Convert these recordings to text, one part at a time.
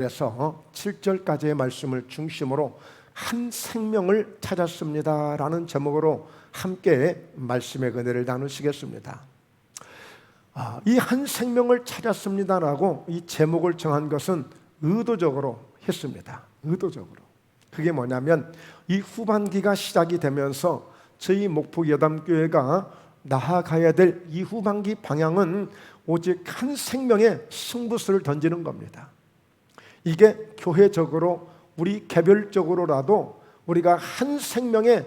그래서 7절까지의 말씀을 중심으로 한 생명을 찾았습니다 라는 제목으로 함께 말씀의 은혜를 나누시겠습니다. 이 한 생명을 찾았습니다라고 이 제목을 정한 것은 의도적으로 했습니다. 의도적으로. 그게 뭐냐면 이 후반기가 시작이 되면서 저희 목포 여담교회가 나아가야 될 이 후반기 방향은 오직 한 생명의 승부수를 던지는 겁니다. 이게 교회적으로 우리 개별적으로라도 우리가 한 생명에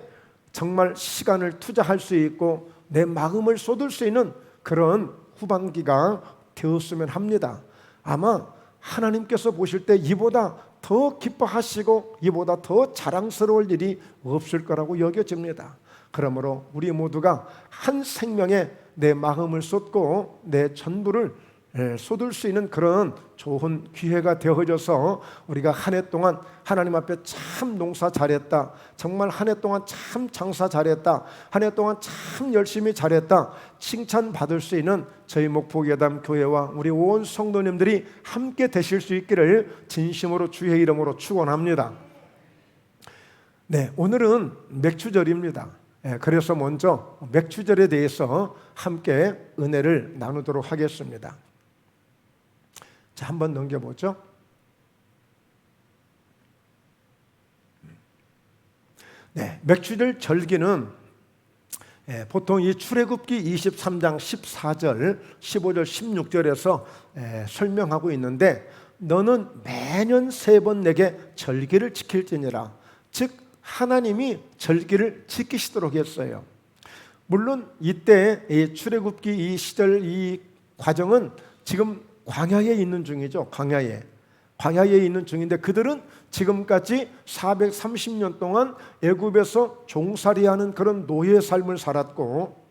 정말 시간을 투자할 수 있고 내 마음을 쏟을 수 있는 그런 후반기가 되었으면 합니다. 아마 하나님께서 보실 때 이보다 더 기뻐하시고 이보다 더 자랑스러울 일이 없을 거라고 여겨집니다. 그러므로 우리 모두가 한 생명에 내 마음을 쏟고 내 전부를 쏟을 수 있는 그런 좋은 기회가 되어져서 우리가 한 해 동안 하나님 앞에 참 농사 잘했다, 정말 한 해 동안 참 장사 잘했다, 한 해 동안 참 열심히 잘했다 칭찬받을 수 있는 저희 목포 여담교회와 우리 온 성도님들이 함께 되실 수 있기를 진심으로 주의 이름으로 축원합니다. 네, 오늘은 맥주절입니다. 그래서 먼저 맥주절에 대해서 함께 은혜를 나누도록 하겠습니다. 자, 한번 넘겨보죠. 네, 맥주절 절기는 보통 이 출애굽기 23장 14절, 15절, 16절에서 설명하고 있는데 너는 매년 3번 내게 절기를 지킬지니라. 즉 하나님이 절기를 지키시도록 했어요. 물론 이때 이 출애굽기 이 시절 이 과정은 지금 광야에 있는 중이죠. 광야에 있는 중인데 그들은 지금까지 430년 동안 애굽에서 종살이하는 그런 노예 삶을 살았고,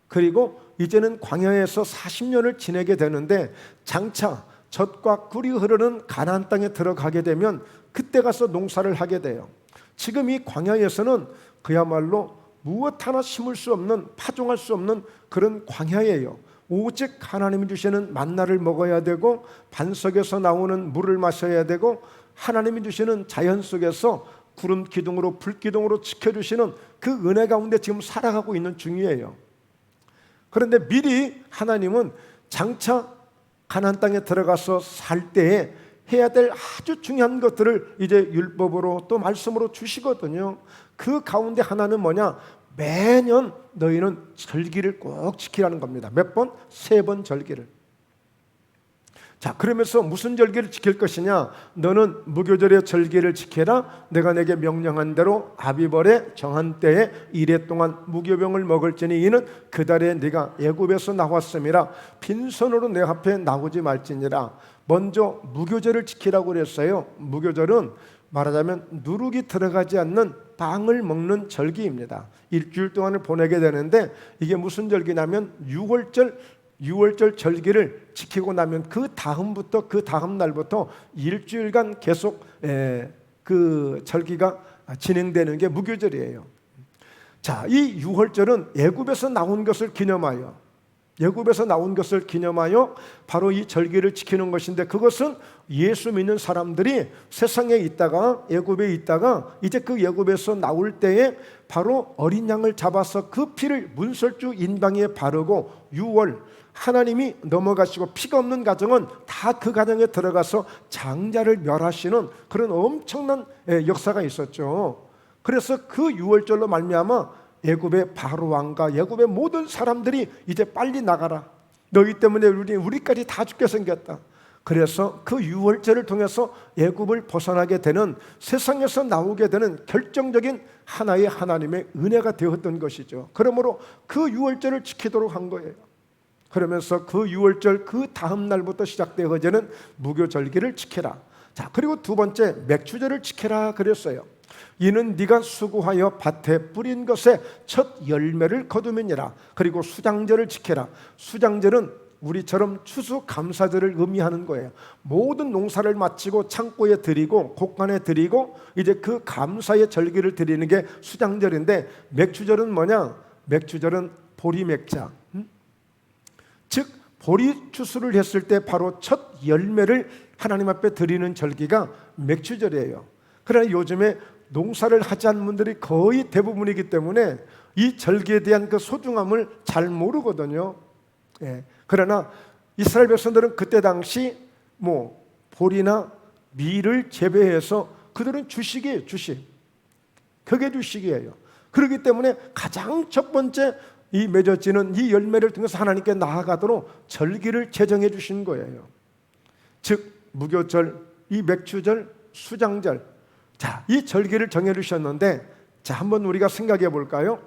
그리고 이제는 광야에서 40년을 지내게 되는데 장차 젖과 꿀이 흐르는 가나안 땅에 들어가게 되면 그때 가서 농사를 하게 돼요. 지금 이 광야에서는 그야말로 무엇 하나 심을 수 없는, 파종할 수 없는 그런 광야예요. 오직 하나님이 주시는 만나를 먹어야 되고 반석에서 나오는 물을 마셔야 되고 하나님이 주시는 자연 속에서 구름 기둥으로 불 기둥으로 지켜주시는 그 은혜 가운데 지금 살아가고 있는 중이에요. 그런데 미리 하나님은 장차 가나안 땅에 들어가서 살 때에 해야 될 아주 중요한 것들을 이제 율법으로 또 말씀으로 주시거든요. 그 가운데 하나는 뭐냐? 매년 너희는 절기를 꼭 지키라는 겁니다. 몇 번? 3번 절기를. 자, 그러면서 무슨 절기를 지킬 것이냐? 너는 무교절의 절기를 지켜라. 내가 내게 명령한 대로 아비벌의 정한 때에 이래 동안 무교병을 먹을지니 이는 그 달에 네가 애굽에서 나왔음이라. 빈손으로 내 앞에 나오지 말지니라. 먼저 무교절을 지키라고 그랬어요. 무교절은 말하자면 누룩이 들어가지 않는 빵을 먹는 절기입니다. 일주일 동안을 보내게 되는데 이게 무슨 절기냐면 6월절 절기를 지키고 나면 그 다음부터 그 다음 날부터 일주일간 계속 그 절기가 진행되는 게 무교절이에요. 자, 이 6월절은 애굽에서 나온 것을 기념하여 바로 이 절기를 지키는 것인데 그것은 예수 믿는 사람들이 세상에 있다가 애굽에 있다가 이제 그 애굽에서 나올 때에 바로 어린 양을 잡아서 그 피를 문설주 인방에 바르고 6월 하나님이 넘어가시고 피가 없는 가정은 다 그 가정에 들어가서 장자를 멸하시는 그런 엄청난 역사가 있었죠. 그래서 그 6월절로 말미암아 애굽의 바로 왕과 애굽의 모든 사람들이 이제 빨리 나가라. 너희 때문에 우리까지 다 죽게 생겼다. 그래서 그 6월절을 통해서 애굽을 벗어나게 되는, 세상에서 나오게 되는 결정적인 하나의 하나님의 은혜가 되었던 것이죠. 그러므로 그 6월절을 지키도록 한 거예요. 그러면서 그 6월절 그 다음 날부터 시작되어지는 무교절기를 지켜라. 자, 그리고 두 번째 맥주절을 지켜라 그랬어요. 이는 네가 수고하여 밭에 뿌린 것에 첫 열매를 거두면이라. 그리고 수장절을 지켜라. 수장절은 우리처럼 추수감사절을 의미하는 거예요. 모든 농사를 마치고 창고에 드리고 곡간에 드리고 이제 그 감사의 절기를 드리는 게 수장절인데 맥주절은 뭐냐? 맥주절은 보리맥자. 즉 보리 추수를 했을 때 바로 첫 열매를 하나님 앞에 드리는 절기가 맥추절이에요. 그러나 요즘에 농사를 하지 않는 분들이 거의 대부분이기 때문에 이 절기에 대한 그 소중함을 잘 모르거든요. 예. 그러나 이스라엘 백성들은 그때 당시 뭐 보리나 밀을 재배해서 그들은 주식이에요. 주식. 그게 주식이에요. 그렇기 때문에 가장 첫 번째 이 맺어지는 이 열매를 통해서 하나님께 나아가도록 절기를 제정해 주신 거예요. 즉 무교절, 이 맥추절, 수장절, 자, 이 절기를 정해 주셨는데, 자, 한번 우리가 생각해 볼까요?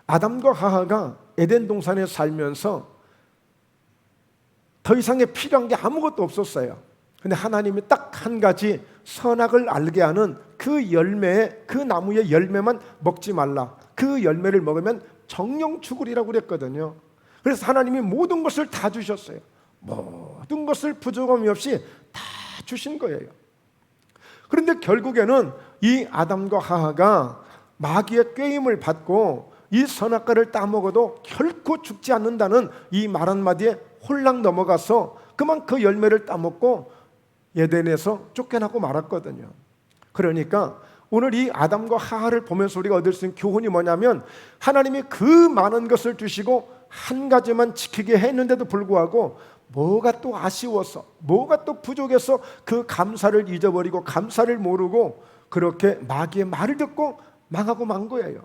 아담과 하와가 에덴 동산에 살면서 더 이상의 필요한 게 아무것도 없었어요. 근데 하나님이 딱 한 가지 선악을 알게 하는 그 열매, 그 나무의 열매만 먹지 말라. 그 열매를 먹으면 정령 죽으리라고 그랬거든요. 그래서 하나님이 모든 것을 다 주셨어요. 모든 것을 부족함이 없이 다 주신 거예요. 그런데 결국에는 이 아담과 하와가 마귀의 꾀임을 받고 이 선악과를 따먹어도 결코 죽지 않는다는 이 말 한마디에 홀랑 넘어가서 그만 그 열매를 따먹고 에덴에서 쫓겨나고 말았거든요. 그러니까 오늘 이 아담과 하와를 보면서 우리가 얻을 수 있는 교훈이 뭐냐면, 하나님이 그 많은 것을 주시고 한 가지만 지키게 했는데도 불구하고 뭐가 또 아쉬워서, 뭐가 또 부족해서 그 감사를 잊어버리고 감사를 모르고 그렇게 마귀의 말을 듣고 망하고 만 거예요.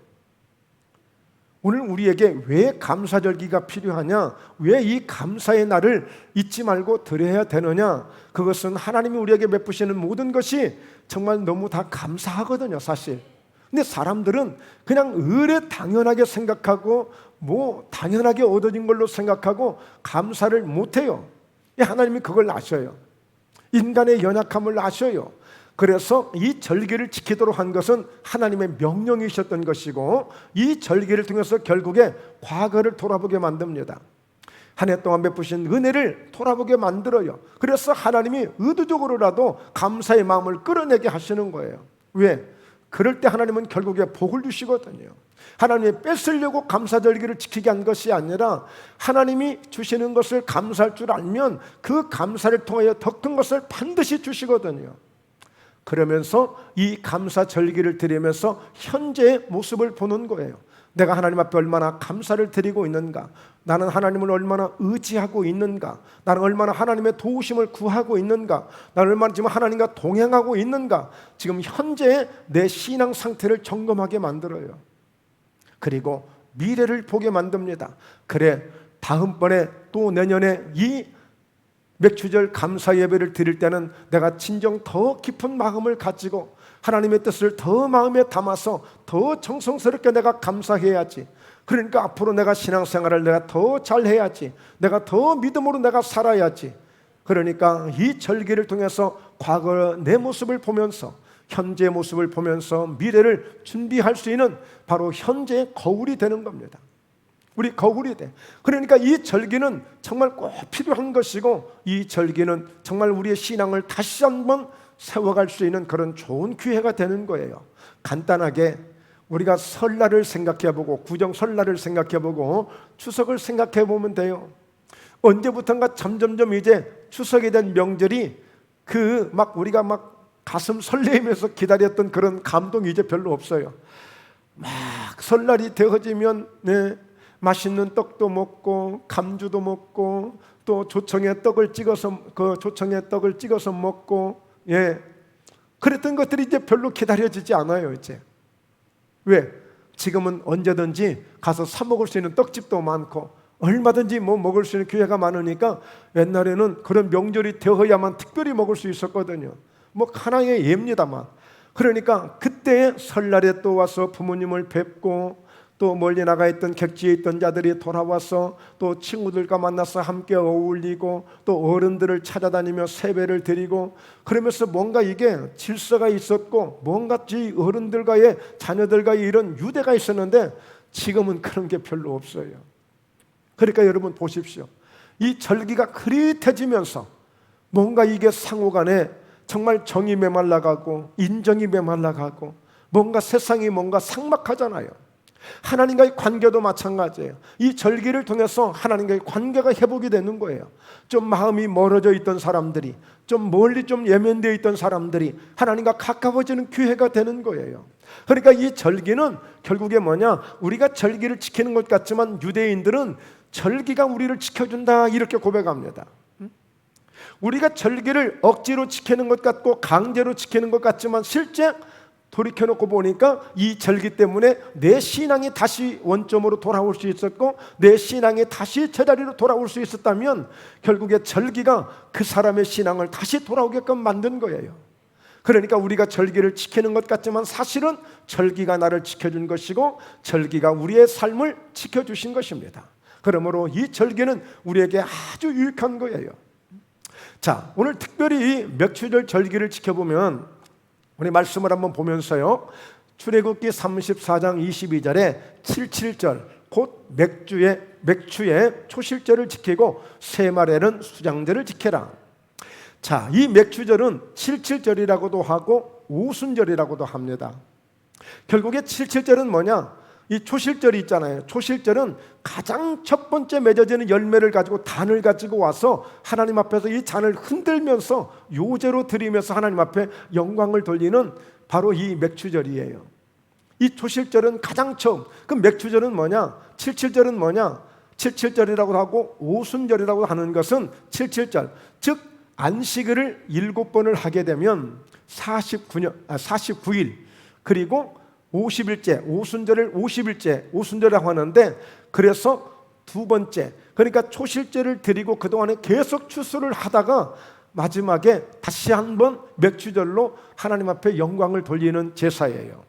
오늘 우리에게 왜 감사절기가 필요하냐, 왜 이 감사의 날을 잊지 말고 드려야 되느냐, 그것은 하나님이 우리에게 베푸시는 모든 것이 정말 너무 다 감사하거든요, 사실. 근데 사람들은 그냥 의례 당연하게 생각하고 뭐 당연하게 얻어진 걸로 생각하고 감사를 못해요. 하나님이 그걸 아셔요. 인간의 연약함을 아셔요. 그래서 이 절기를 지키도록 한 것은 하나님의 명령이셨던 것이고, 이 절기를 통해서 결국에 과거를 돌아보게 만듭니다. 한 해 동안 베푸신 은혜를 돌아보게 만들어요. 그래서 하나님이 의도적으로라도 감사의 마음을 끌어내게 하시는 거예요. 왜? 그럴 때 하나님은 결국에 복을 주시거든요. 하나님이 뺏으려고 감사절기를 지키게 한 것이 아니라 하나님이 주시는 것을 감사할 줄 알면 그 감사를 통하여 더 큰 것을 반드시 주시거든요. 그러면서 이 감사절기를 드리면서 현재의 모습을 보는 거예요. 내가 하나님 앞에 얼마나 감사를 드리고 있는가, 나는 하나님을 얼마나 의지하고 있는가, 나는 얼마나 하나님의 도우심을 구하고 있는가, 나는 얼마나 지금 하나님과 동행하고 있는가, 지금 현재의 내 신앙 상태를 점검하게 만들어요. 그리고 미래를 보게 만듭니다. 그래, 다음번에 또 내년에 이 맥추절 감사 예배를 드릴 때는 내가 진정 더 깊은 마음을 가지고 하나님의 뜻을 더 마음에 담아서 더 정성스럽게 내가 감사해야지. 그러니까 앞으로 내가 신앙생활을 내가 더 잘해야지. 내가 더 믿음으로 내가 살아야지. 그러니까 이 절기를 통해서 과거 내 모습을 보면서, 현재의 모습을 보면서 미래를 준비할 수 있는 바로 현재의 거울이 되는 겁니다. 우리 거울이 돼. 그러니까 이 절기는 정말 꼭 필요한 것이고, 이 절기는 정말 우리의 신앙을 다시 한번 세워갈 수 있는 그런 좋은 기회가 되는 거예요. 간단하게 우리가 설날을 생각해보고, 구정 설날을 생각해보고, 추석을 생각해보면 돼요. 언제부턴가 점점점 이제 추석에 대한 명절이 우리가 가슴 설레이면서 기다렸던 그런 감동이 이제 별로 없어요. 막 설날이 되어지면 맛있는 떡도 먹고 감주도 먹고 또 조청에 떡을 찍어서 먹고, 그랬던 것들이 이제 별로 기다려지지 않아요. 이제 왜? 지금은 언제든지 가서 사 먹을 수 있는 떡집도 많고 얼마든지 먹을 수 있는 기회가 많으니까, 옛날에는 그런 명절이 되어야만 특별히 먹을 수 있었거든요. 하나의 예입니다만. 그러니까 그때 설날에 또 와서 부모님을 뵙고, 또 멀리 나가 있던 객지에 있던 자들이 돌아와서 또 친구들과 만나서 함께 어울리고, 또 어른들을 찾아다니며 세배를 드리고, 그러면서 뭔가 이게 질서가 있었고, 뭔가 이 어른들과의 자녀들과의 이런 유대가 있었는데, 지금은 그런 게 별로 없어요. 그러니까 여러분 보십시오. 이 절기가 흐릿해지면서 뭔가 이게 상호간에 정말 정이 메말라가고 인정이 메말라가고, 뭔가 세상이 뭔가 삭막하잖아요. 하나님과의 관계도 마찬가지예요. 이 절기를 통해서 하나님과의 관계가 회복이 되는 거예요. 좀 마음이 멀어져 있던 사람들이, 좀 멀리 좀 예면되어 있던 사람들이 하나님과 가까워지는 기회가 되는 거예요. 그러니까 이 절기는 결국에 뭐냐, 우리가 절기를 지키는 것 같지만 유대인들은 절기가 우리를 지켜준다 이렇게 고백합니다. 우리가 절기를 억지로 지키는 것 같고 강제로 지키는 것 같지만 실제 돌이켜놓고 보니까 이 절기 때문에 내 신앙이 다시 원점으로 돌아올 수 있었고 내 신앙이 다시 제자리로 돌아올 수 있었다면 결국에 절기가 그 사람의 신앙을 다시 돌아오게끔 만든 거예요. 그러니까 우리가 절기를 지키는 것 같지만 사실은 절기가 나를 지켜준 것이고 절기가 우리의 삶을 지켜주신 것입니다. 그러므로 이 절기는 우리에게 아주 유익한 거예요. 자, 오늘 특별히 맥추절 절기를 지켜보면 우리 말씀을 한번 보면서요, 출애굽기 34장 22절에 77절 곧 맥추의 초실절을 지키고 세말에는 수장절을 지켜라. 자, 이 맥추절은 77절이라고도 하고 오순절이라고도 합니다. 결국에 77절은 뭐냐? 이 초실절이 있잖아요. 초실절은 가장 첫 번째 맺어지는 열매를 가지고 단을 가지고 와서 하나님 앞에서 이 잔을 흔들면서 요제로 드리면서 하나님 앞에 영광을 돌리는 바로 이 맥추절이에요. 이 초실절은 가장 처음. 그 맥추절은 뭐냐? 77절은 뭐냐? 77절이라고 하고 오순절이라고 하는 것은 77절, 즉 안식일을 7번을 하게 되면 49일 그리고 50일째, 오순절을 50일째, 오순절이라고 하는데 그래서 두 번째, 그러니까 초실제를 드리고 그동안에 계속 추수를 하다가 마지막에 다시 한번 맥추절로 하나님 앞에 영광을 돌리는 제사예요.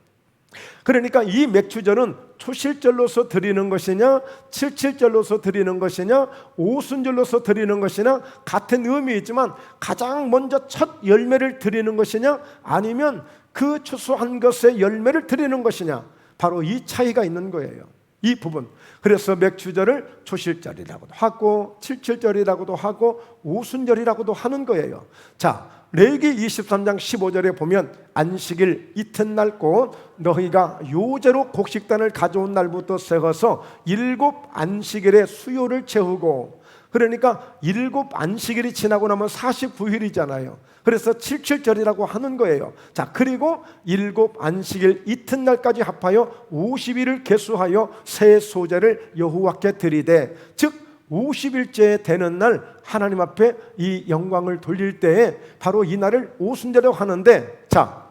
그러니까 이 맥추절은 초실절로서 드리는 것이냐, 77절로서 드리는 것이냐, 오순절로서 드리는 것이냐 같은 의미이지만 가장 먼저 첫 열매를 드리는 것이냐 아니면 그 추수한 것의 열매를 드리는 것이냐, 바로 이 차이가 있는 거예요. 이 부분. 그래서 맥추절을 초실절이라고도 하고 77절이라고도 하고 오순절이라고도 하는 거예요. 자, 레위기 23장 15절에 보면 안식일 이튿날 곧 너희가 요제로 곡식단을 가져온 날부터 세어서 7 안식일의 수요를 채우고, 그러니까 7 안식일이 지나고 나면 49일이잖아요. 그래서 77절이라고 하는 거예요. 자, 그리고 7 안식일 이튿날까지 합하여 50일을 계수하여 새 소제를 여호와께 드리되, 즉 50일째 되는 날 하나님 앞에 이 영광을 돌릴 때에 바로 이 날을 오순절이라고 하는데, 자,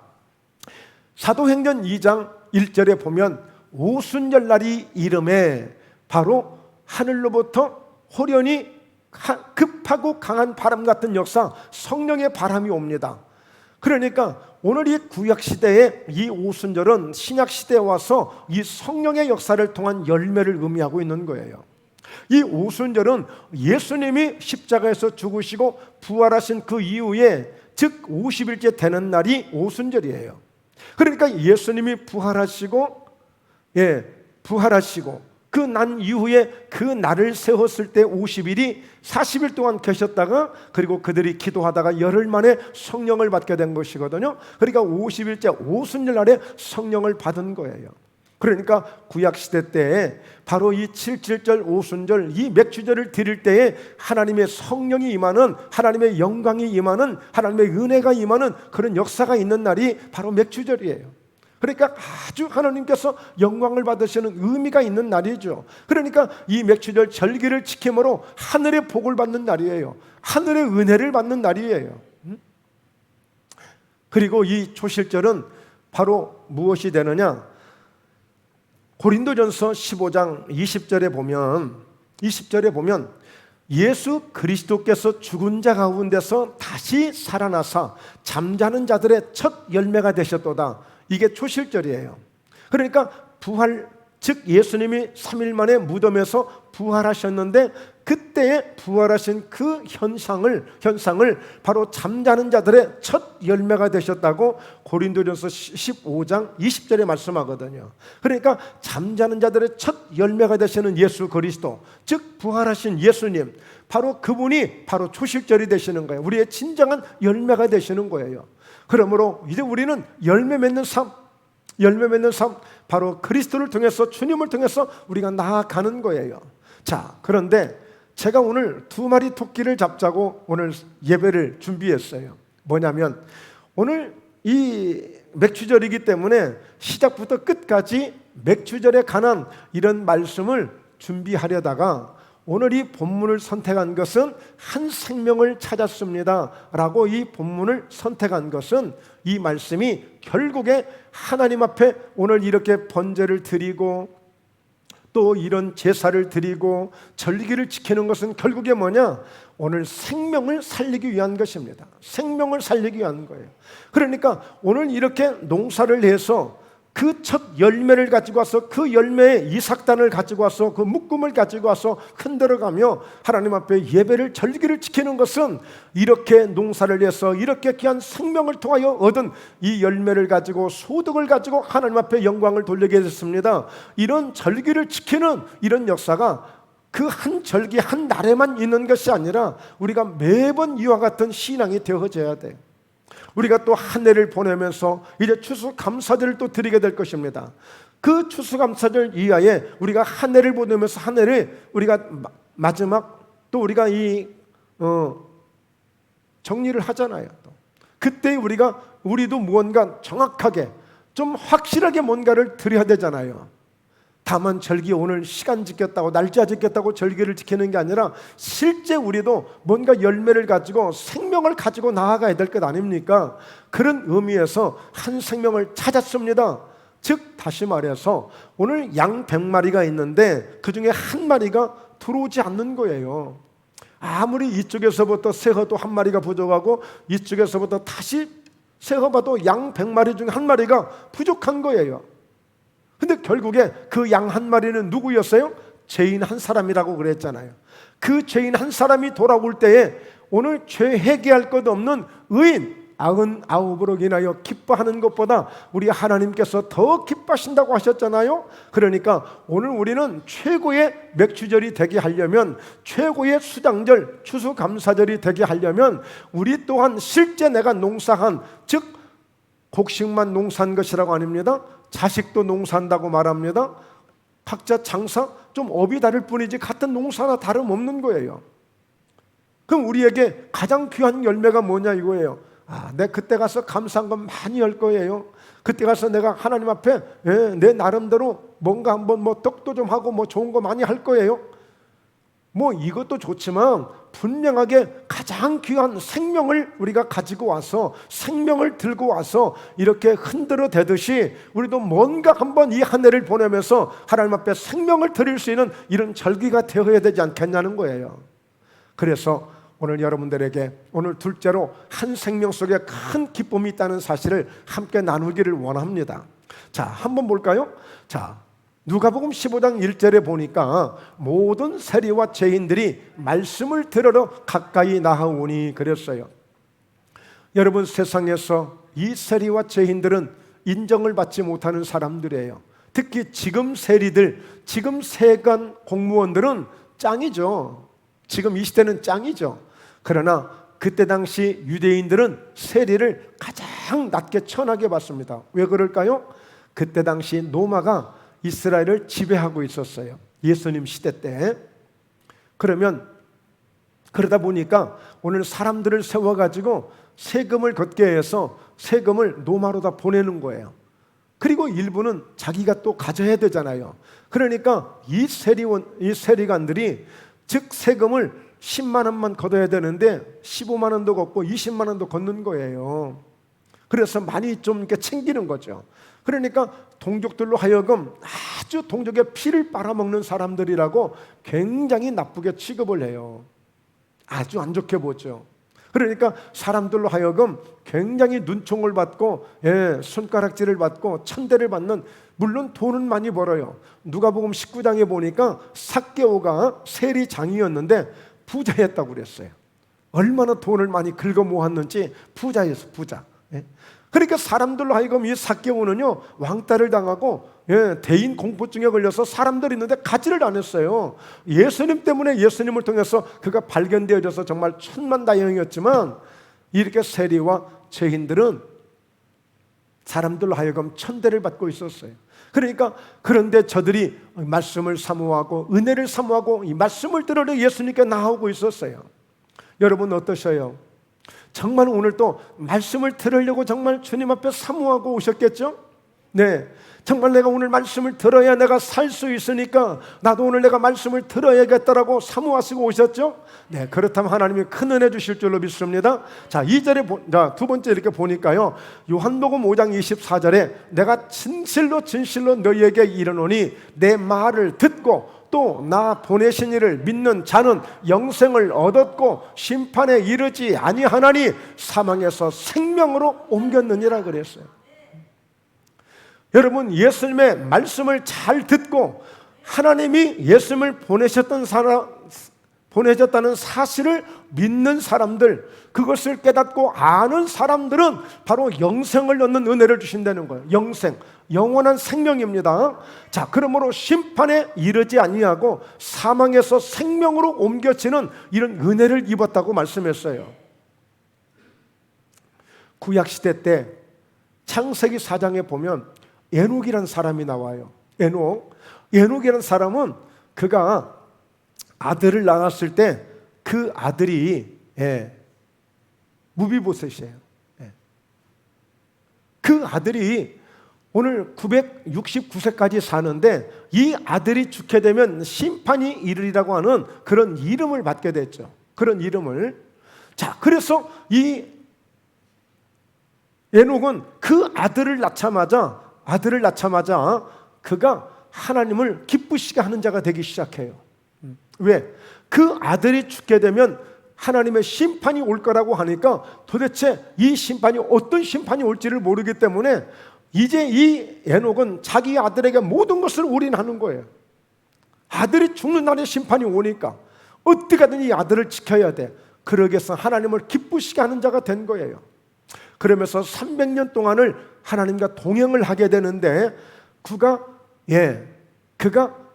사도행전 2장 1절에 보면 오순절 날이 이름에 바로 하늘로부터 호련히 급하고 강한 바람 같은 역사, 성령의 바람이 옵니다. 그러니까 오늘 이 구약시대의 이 오순절은 신약시대에 와서 이 성령의 역사를 통한 열매를 의미하고 있는 거예요. 이 오순절은 예수님이 십자가에서 죽으시고 부활하신 그 이후에, 즉 50일째 되는 날이 오순절이에요. 그러니까 예수님이 부활하시고 그 난 이후에 그 날을 세웠을 때 50일이 40일 동안 계셨다가 그리고 그들이 기도하다가 열흘 만에 성령을 받게 된 것이거든요. 그러니까 50일째 오순절 날에 성령을 받은 거예요. 그러니까 구약시대 때에 바로 이 77절 오순절 이 맥추절을 드릴 때에 하나님의 성령이 임하는, 하나님의 영광이 임하는, 하나님의 은혜가 임하는 그런 역사가 있는 날이 바로 맥추절이에요. 그러니까 아주 하나님께서 영광을 받으시는 의미가 있는 날이죠. 그러니까 이 맥추절 절기를 지킴으로 하늘의 복을 받는 날이에요. 하늘의 은혜를 받는 날이에요. 그리고 이 초실절은 바로 무엇이 되느냐? 고린도전서 15장 20절에 보면 예수 그리스도께서 죽은 자 가운데서 다시 살아나사 잠자는 자들의 첫 열매가 되셨도다. 이게 초실절이에요. 그러니까 부활, 즉 예수님이 3일 만에 무덤에서 부활하셨는데 그때에 부활하신 그 현상을 바로 잠자는 자들의 첫 열매가 되셨다고 고린도전서 15장 20절에 말씀하거든요. 그러니까 잠자는 자들의 첫 열매가 되시는 예수 그리스도, 즉 부활하신 예수님, 바로 그분이 바로 초실절이 되시는 거예요. 우리의 진정한 열매가 되시는 거예요. 그러므로 이제 우리는 열매 맺는 삶, 열매 맺는 삶, 바로 그리스도를 통해서, 주님을 통해서 우리가 나아가는 거예요. 자, 그런데 제가 오늘 2마리 토끼를 잡자고 오늘 예배를 준비했어요. 뭐냐면 오늘 이 맥주절이기 때문에 시작부터 끝까지 맥주절에 관한 이런 말씀을 준비하려다가 오늘 이 본문을 선택한 것은 한 생명을 찾았습니다 라고 이 본문을 선택한 것은 이 말씀이 결국에 하나님 앞에 오늘 이렇게 번제를 드리고 또 이런 제사를 드리고 절기를 지키는 것은 결국에 뭐냐? 오늘 생명을 살리기 위한 것입니다. 생명을 살리기 위한 거예요. 그러니까 오늘 이렇게 농사를 해서 그 첫 열매를 가지고 와서 그 열매의 이삭단을 가지고 와서 그 묶음을 가지고 와서 흔들어가며 하나님 앞에 예배를, 절기를 지키는 것은 이렇게 농사를 해서 이렇게 귀한 생명을 통하여 얻은 이 열매를 가지고, 소득을 가지고 하나님 앞에 영광을 돌리게 됐습니다. 이런 절기를 지키는 이런 역사가 그 한 절기 한 날에만 있는 것이 아니라 우리가 매번 이와 같은 신앙이 되어져야 돼요. 우리가 또 한 해를 보내면서 이제 추수감사절을 또 드리게 될 것입니다. 그 추수감사절 이하에 우리가 한 해를 보내면서 한 해를 우리가 마지막 또 우리가 정리를 하잖아요. 또 그때 우리도 무언가 정확하게 좀 확실하게 뭔가를 드려야 되잖아요. 다만 절기 오늘 시간 지켰다고, 날짜 지켰다고 절기를 지키는 게 아니라 실제 우리도 뭔가 열매를 가지고 생명을 가지고 나아가야 될 것 아닙니까? 그런 의미에서 한 생명을 찾았습니다. 즉 다시 말해서 오늘 양 100마리가 있는데 그 중에 한 마리가 들어오지 않는 거예요. 아무리 이쪽에서부터 세어도 한 마리가 부족하고 이쪽에서부터 다시 세어봐도 양 100마리 중에 한 마리가 부족한 거예요. 근데 결국에 그 양 한 마리는 누구였어요? 죄인 한 사람이라고 그랬잖아요. 그 죄인 한 사람이 돌아올 때에 오늘 죄 회개할 것 없는 의인 99으로 인하여 기뻐하는 것보다 우리 하나님께서 더 기뻐하신다고 하셨잖아요. 그러니까 오늘 우리는 최고의 맥주절이 되게 하려면, 최고의 수장절, 추수감사절이 되게 하려면 우리 또한 실제 내가 농사한, 즉 곡식만 농사한 것이라고 아닙니다. 자식도 농사한다고 말합니다. 각자 장사 좀 업이 다를 뿐이지 같은 농사나 다름없는 거예요. 그럼 우리에게 가장 귀한 열매가 뭐냐 이거예요. 내가 그때 가서 감사한 건 많이 할 거예요. 그때 가서 내가 하나님 앞에 내 나름대로 뭔가 한번 떡도 좀 하고 좋은 거 많이 할 거예요. 이것도 좋지만 분명하게 가장 귀한 생명을 우리가 가지고 와서, 생명을 들고 와서 이렇게 흔들어 대듯이 우리도 뭔가 한번 이 한 해를 보내면서 하나님 앞에 생명을 드릴 수 있는 이런 절기가 되어야 되지 않겠냐는 거예요. 그래서 오늘 여러분들에게 오늘 둘째로 한 생명 속에 큰 기쁨이 있다는 사실을 함께 나누기를 원합니다. 자, 한번 볼까요? 자, 누가복음 15장 1절에 보니까 모든 세리와 죄인들이 말씀을 들으러 가까이 나아오니 그랬어요. 여러분, 세상에서 이 세리와 죄인들은 인정을 받지 못하는 사람들이에요. 특히 지금 세리들, 지금 세관 공무원들은 짱이죠. 지금 이 시대는 짱이죠. 그러나 그때 당시 유대인들은 세리를 가장 낮게 천하게 봤습니다. 왜 그럴까요? 그때 당시 로마가 이스라엘을 지배하고 있었어요. 예수님 시대 때. 그러다 보니까 오늘 사람들을 세워가지고 세금을 걷게 해서 세금을 로마로 다 보내는 거예요. 그리고 일부는 자기가 또 가져야 되잖아요. 그러니까 이 세리관들이 즉 세금을 10만 원만 걷어야 되는데 15만 원도 걷고 20만 원도 걷는 거예요. 그래서 많이 좀 이렇게 챙기는 거죠. 그러니까 동족들로 하여금 아주 동족의 피를 빨아먹는 사람들이라고 굉장히 나쁘게 취급을 해요. 아주 안 좋게 보죠. 그러니까 사람들로 하여금 굉장히 눈총을 받고 손가락질을 받고 천대를 받는, 물론 돈은 많이 벌어요. 누가복음 19장에 보니까 삭개오가 세리장이었는데 부자였다고 그랬어요. 얼마나 돈을 많이 긁어 모았는지 부자였어, 부자. 그러니까 사람들로 하여금 이 삭개오는요 왕따를 당하고 대인 공포증에 걸려서 사람들이 있는데 가지를 않았어요. 예수님 때문에, 예수님을 통해서 그가 발견되어져서 정말 천만다행이었지만 이렇게 세리와 죄인들은 사람들로 하여금 천대를 받고 있었어요. 그러니까 그런데 저들이 말씀을 사모하고 은혜를 사모하고 이 말씀을 들으려 예수님께 나오고 있었어요. 여러분 어떠셔요? 정말 오늘 또 말씀을 들으려고 정말 주님 앞에 사모하고 오셨겠죠? 네, 정말 내가 오늘 말씀을 들어야 내가 살 수 있으니까 나도 오늘 내가 말씀을 들어야겠다라고 사모하시고 오셨죠? 네, 그렇다면 하나님이 큰 은혜 주실 줄로 믿습니다. 자, 2절에 두 번째 이렇게 보니까요, 요한복음 5장 24절에 내가 진실로 진실로 너희에게 이르노니 내 말을 듣고 또 나 보내신 이를 믿는 자는 영생을 얻었고 심판에 이르지 아니하나니 사망에서 생명으로 옮겼느니라 그랬어요. 여러분, 예수님의 말씀을 잘 듣고 하나님이 예수님을 보내셨다는 사실을 믿는 사람들, 그것을 깨닫고 아는 사람들은 바로 영생을 얻는 은혜를 주신다는 거예요. 영생, 영원한 생명입니다. 자, 그러므로 심판에 이르지 아니하고 사망에서 생명으로 옮겨지는 이런 은혜를 입었다고 말씀했어요. 구약시대 때 창세기 4장에 보면 에녹이라는 사람이 나와요. 에녹이라는 사람은 그가 아들을 낳았을 때 그 아들이 무비보셋이에요. 그 아들이 오늘 969세까지 사는데 이 아들이 죽게 되면 심판이 이르리라고 하는 그런 이름을 받게 됐죠. 그런 이름을. 자, 그래서 이 에녹은 그 아들을 낳자마자 그가 하나님을 기쁘시게 하는 자가 되기 시작해요. 왜? 그 아들이 죽게 되면 하나님의 심판이 올 거라고 하니까 도대체 이 심판이 어떤 심판이 올지를 모르기 때문에 이제 이 에녹은 자기 아들에게 모든 것을 올인하는 거예요. 아들이 죽는 날에 심판이 오니까 어떻게든 이 아들을 지켜야 돼. 그러기 위해서 하나님을 기쁘시게 하는 자가 된 거예요. 그러면서 300년 동안을 하나님과 동행을 하게 되는데 그가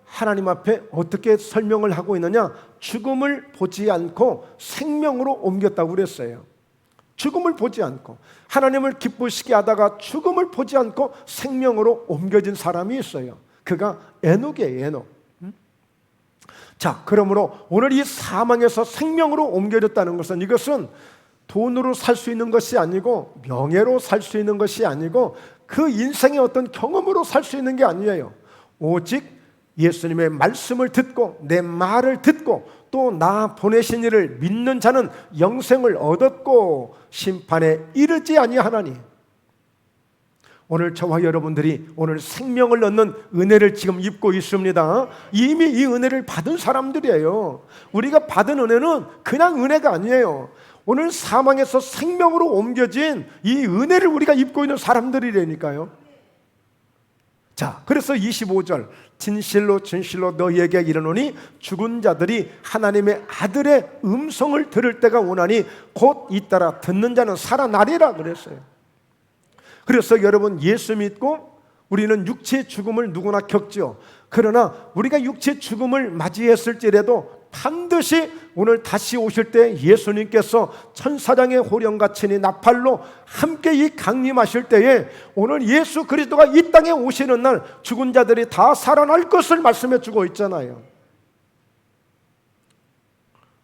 하나님 앞에 어떻게 설명을 하고 있느냐? 죽음을 보지 않고 생명으로 옮겼다고 그랬어요. 죽음을 보지 않고 하나님을 기쁘시게 하다가 죽음을 보지 않고 생명으로 옮겨진 사람이 있어요. 그가 에녹이에요. 에녹. 자, 그러므로 오늘 이 사망에서 생명으로 옮겨졌다는 것은 이것은 돈으로 살 수 있는 것이 아니고 명예로 살 수 있는 것이 아니고 그 인생의 어떤 경험으로 살 수 있는 게 아니에요. 오직 예수님의 말씀을 듣고 내 말을 듣고 또 나 보내신 이를 믿는 자는 영생을 얻었고 심판에 이르지 아니하나니. 오늘 저와 여러분들이 오늘 생명을 얻는 은혜를 지금 입고 있습니다. 이미 이 은혜를 받은 사람들이에요. 우리가 받은 은혜는 그냥 은혜가 아니에요. 오늘 사망에서 생명으로 옮겨진 이 은혜를 우리가 입고 있는 사람들이라니까요. 자, 그래서 25절 진실로 진실로 너희에게 이르노니 죽은 자들이 하나님의 아들의 음성을 들을 때가 오나니 곧 잇따라 듣는 자는 살아나리라 그랬어요. 그래서 여러분, 예수 믿고 우리는 육체의 죽음을 누구나 겪죠. 그러나 우리가 육체의 죽음을 맞이했을지라도 반드시 오늘 다시 오실 때 예수님께서 천사장의 호령같이 나팔로 함께 이 강림하실 때에 오늘 예수 그리스도가 이 땅에 오시는 날 죽은 자들이 다 살아날 것을 말씀해 주고 있잖아요.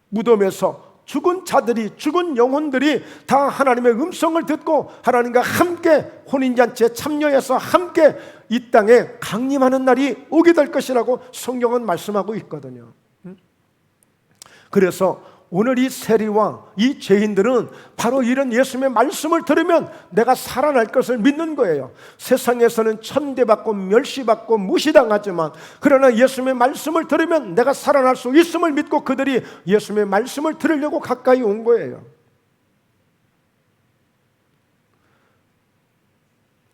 무덤에서 죽은 자들이, 죽은 영혼들이 다 하나님의 음성을 듣고 하나님과 함께 혼인잔치에 참여해서 함께 이 땅에 강림하는 날이 오게 될 것이라고 성경은 말씀하고 있거든요. 그래서 오늘 이 세리와 이 죄인들은 바로 이런 예수님의 말씀을 들으면 내가 살아날 것을 믿는 거예요. 세상에서는 천대받고 멸시받고 무시당하지만 그러나 예수님의 말씀을 들으면 내가 살아날 수 있음을 믿고 그들이 예수님의 말씀을 들으려고 가까이 온 거예요.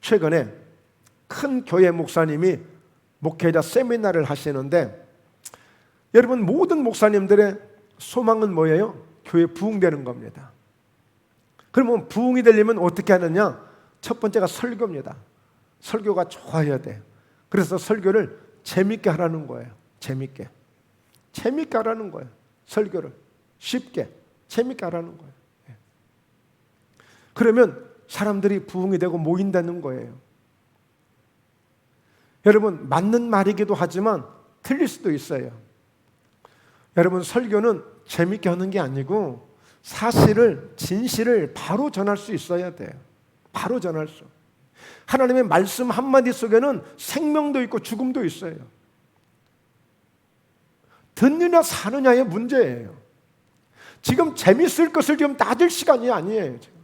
최근에 큰 교회 목사님이 목회자 세미나를 하시는데 여러분, 모든 목사님들의 소망은 뭐예요? 교회 부흥되는 겁니다. 그러면 부흥이 되려면 어떻게 하느냐? 첫 번째가 설교입니다. 설교가 좋아야 돼. 그래서 설교를 재밌게 하라는 거예요. 재밌게 하라는 거예요. 설교를 쉽게 재밌게 하라는 거예요. 그러면 사람들이 부흥이 되고 모인다는 거예요. 여러분, 맞는 말이기도 하지만 틀릴 수도 있어요. 여러분, 설교는 재밌게 하는 게 아니고 사실을, 진실을 바로 전할 수 있어야 돼요. 바로 전할 수. 하나님의 말씀 한마디 속에는 생명도 있고 죽음도 있어요. 듣느냐 사느냐의 문제예요. 지금 재밌을 것을 지금 따질 시간이 아니에요. 지금.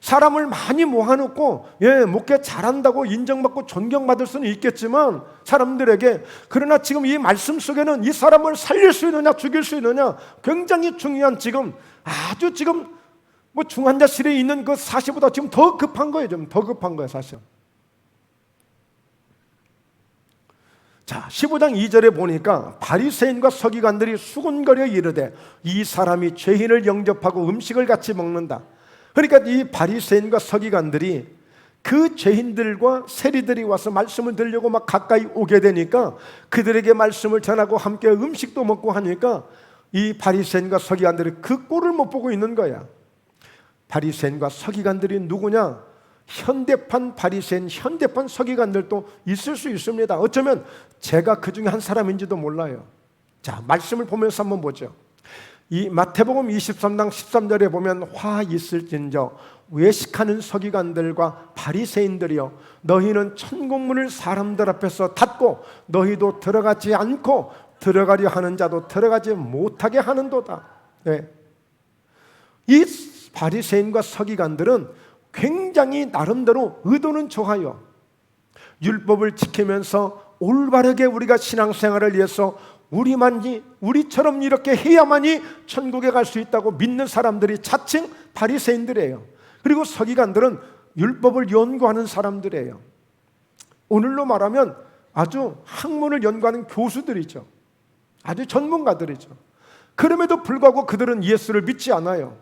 사람을 많이 모아놓고 목회 잘한다고 인정받고 존경받을 수는 있겠지만 사람들에게, 그러나 지금 이 말씀 속에는 이 사람을 살릴 수 있느냐 죽일 수 있느냐 굉장히 중요한, 지금 아주 지금 뭐 중환자실에 있는 그 사실보다 지금 더 급한 거예요. 좀 더 급한 거예요, 사실. 자, 15장 2절에 보니까 바리새인과 서기관들이 수군거려 이르되 이 사람이 죄인을 영접하고 음식을 같이 먹는다. 그러니까 이 바리새인과 서기관들이 그 죄인들과 세리들이 와서 말씀을 들으려고 막 가까이 오게 되니까 그들에게 말씀을 전하고 함께 음식도 먹고 하니까 이 바리새인과 서기관들이 그 꼴을 못 보고 있는 거야. 바리새인과 서기관들이 누구냐? 현대판 바리새인, 현대판 서기관들도 있을 수 있습니다. 어쩌면 제가 그 중에 한 사람인지도 몰라요. 자, 말씀을 보면서 한번 보죠. 이 마태복음 23장 13절에 보면 화 있을진저 외식하는 서기관들과 바리새인들이여 너희는 천국문을 사람들 앞에서 닫고 너희도 들어가지 않고 들어가려 하는 자도 들어가지 못하게 하는도다. 네. 이 바리새인과 서기관들은 굉장히 나름대로 의도는 좋아요. 율법을 지키면서 올바르게 우리가 신앙생활을 위해서 우리처럼 이렇게 해야만이 천국에 갈 수 있다고 믿는 사람들이 자칭 바리새인들이에요. 그리고 서기관들은 율법을 연구하는 사람들이에요. 오늘로 말하면 아주 학문을 연구하는 교수들이죠. 아주 전문가들이죠. 그럼에도 불구하고 그들은 예수를 믿지 않아요.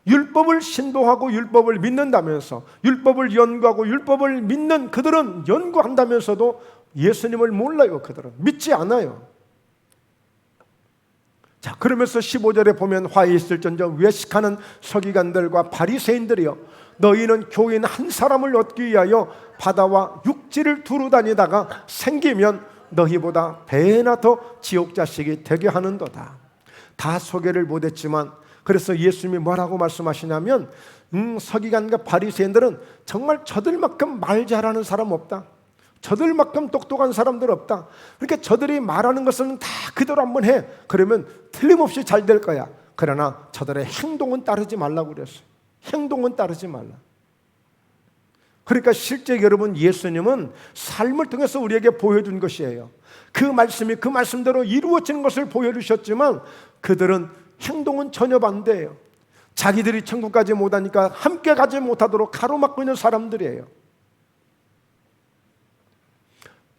율법을 신도하고 율법을 믿는다면서, 율법을 연구하고 율법을 믿는 그들은 연구한다면서도 예수님을 몰라요. 그들은 믿지 않아요. 자, 그러면서 15절에 보면 화에 있을전저 외식하는 서기관들과 바리새인들이여 너희는 교인 한 사람을 얻기 위하여 바다와 육지를 두루 다니다가 생기면 너희보다 배나 더 지옥 자식이 되게 하는도다. 다 소개를 못했지만 그래서 예수님이 뭐라고 말씀하시냐면 서기관과 바리새인들은 정말 저들만큼 말 잘하는 사람 없다. 저들만큼 똑똑한 사람들 없다. 그러니까 저들이 말하는 것은 다 그대로 한번 해. 그러면 틀림없이 잘 될 거야. 그러나 저들의 행동은 따르지 말라고 그랬어요. 행동은 따르지 말라. 그러니까 실제 여러분, 예수님은 삶을 통해서 우리에게 보여준 것이에요. 그 말씀이 그 말씀대로 이루어지는 것을 보여주셨지만 그들은 행동은 전혀 반대예요. 자기들이 천국까지 못하니까 함께 가지 못하도록 가로막고 있는 사람들이에요.